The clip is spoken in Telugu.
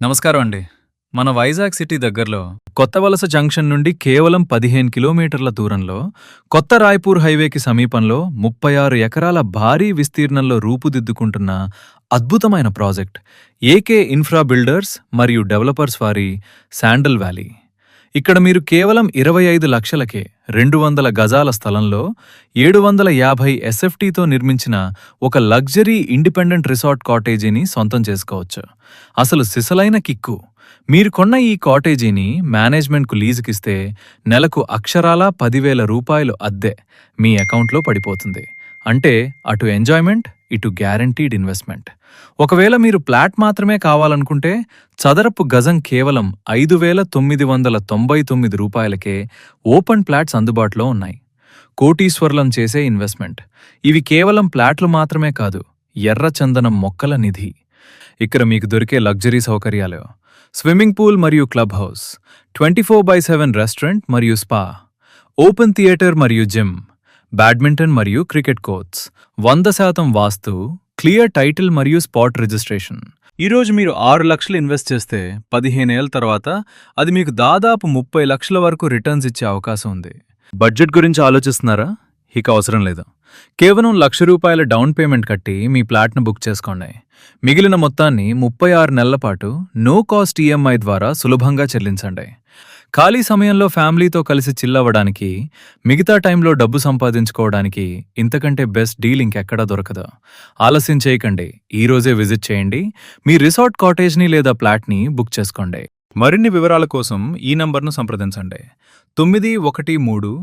నమస్కారం అండి. మన వైజాగ్ సిటీ దగ్గరలో కొత్త వలస జంక్షన్ నుండి కేవలం 15 కిలోమీటర్ల దూరంలో కొత్త రాయ్పూర్ హైవేకి సమీపంలో 36 ఎకరాల భారీ విస్తీర్ణంలో రూపుదిద్దుకుంటున్న అద్భుతమైన ప్రాజెక్ట్ ఏకే ఇన్ఫ్రా బిల్డర్స్ మరియు డెవలపర్స్ వారి శాండల్ వ్యాలీ. ఇక్కడ మీరు కేవలం 25 లక్షలకే 200 గజాల స్థలంలో 750 ఎస్ఎఫ్టీతో నిర్మించిన ఒక లగ్జరీ ఇండిపెండెంట్ రిసార్ట్ కాటేజీని సొంతం చేసుకోవచ్చు. అసలు సిసలైన కిక్కు, మీరు కొన్న ఈ కాటేజీని మేనేజ్మెంట్కు లీజుకిస్తే నెలకు అక్షరాలా 10,000 రూపాయలు అద్దె మీ అకౌంట్లో పడిపోతుంది. అంటే అటు ఎంజాయ్మెంట్, ఇటు గ్యారంటీడ్ ఇన్వెస్ట్మెంట్. ఒకవేళ మీరు ప్లాట్ మాత్రమే కావాలనుకుంటే చదరపు గజం కేవలం 5,999 రూపాయలకే ఓపెన్ ప్లాట్స్ అందుబాటులో ఉన్నాయి. కోటీశ్వర్లం చేసే ఇన్వెస్ట్మెంట్. ఇవి కేవలం ప్లాట్లు మాత్రమే కాదు, ఎర్రచందనం మొక్కల నిధి. ఇక్కడ మీకు దొరికే లగ్జరీ సౌకర్యాలు: స్విమ్మింగ్ పూల్ మరియు క్లబ్ హౌస్, 24/7 రెస్టారెంట్ మరియు స్పా, ఓపెన్ థియేటర్ మరియు జిమ్, బ్యాడ్మింటన్ మరియు క్రికెట్ కోర్ట్స్, 100% వాస్తు, క్లియర్ టైటిల్ మరియు స్పాట్ రిజిస్ట్రేషన్. ఈరోజు మీరు 6 లక్షలు ఇన్వెస్ట్ చేస్తే 15 ఏళ్ల తర్వాత అది మీకు దాదాపు 30 లక్షల వరకు రిటర్న్స్ ఇచ్చే అవకాశం ఉంది. బడ్జెట్ గురించి ఆలోచిస్తున్నారా? ఇక అవసరం లేదు. కేవలం ₹1,00,000 డౌన్ పేమెంట్ కట్టి మీ ప్లాట్ను బుక్ చేసుకోండి. మిగిలిన మొత్తాన్ని 36 నెలల పాటు నో కాస్ట్ ఈఎంఐ ద్వారా సులభంగా చెల్లించండి. ఖాళీ సమయంలో ఫ్యామిలీతో కలిసి చిల్లవ్వడానికి, మిగతా టైంలో డబ్బు సంపాదించుకోవడానికి ఇంతకంటే బెస్ట్ డీల్ ఇంకెక్కడా దొరకదు. ఆలస్యం చేయకండి, ఈరోజే విజిట్ చేయండి. మీ రిసార్ట్ కాటేజ్ని లేదా ప్లాట్ని బుక్ చేసుకోండి. మరిన్ని వివరాల కోసం ఈ నంబర్ను సంప్రదించండి: 913